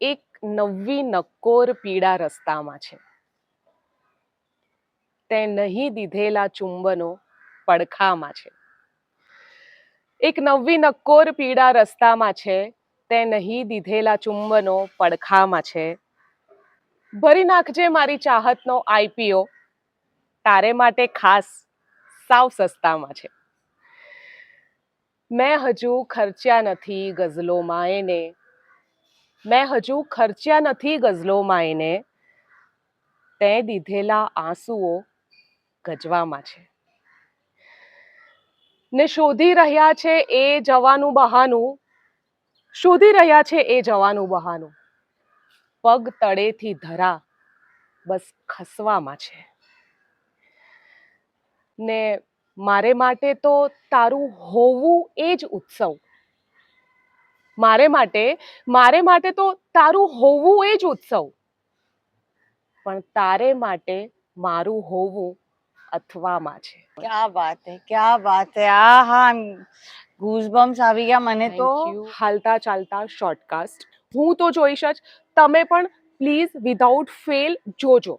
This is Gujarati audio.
એક નવી નક્કોર પીડા રસ્તામાં છે. તે નહીં દીધેલા ચુંબનો પડખામાં છે. એક નવી નક્કોર પીડા રસ્તામાં છે. તે નહીં દીધેલા ચુંબનો પડખામાં છે. ભરી નાખજે મારી ચાહતનો આઈપીઓ, તારે માટે ખાસ સાવ સસ્તામાં છે. મેં હજુ ખર્ચ્યા નથી ગઝલોમાં એને, મેં હજુ ખર્ચ્યા નથી ગઝલોમાં એને, તે દીધેલા આંસુઓ ગજવામાં છે. ને શોધી રહ્યા છે એ જવાનું બહાનું, શોધી રહ્યા છે એ જવાનું બહાનું, પગ તળેથી ધરા બસ ખસવામાં છે. ને મારે માટે તો તારું હોવું એ જ ઉત્સવ, મારે માટે તો તારું હોવું એ જ ઉત્સવ, પણ તારે માટે મારું હોવું અથવામાં છે. क्या बात है, क्या बात है. આહા, ગૂઝબમ્સ આવી ગયા મને તો. હાલતા ચાલતા શોર્ટકાસ્ટ હું તો જોઈશ જ, તમે પણ પ્લીઝ વિધાઉટ ફેલ જોજો.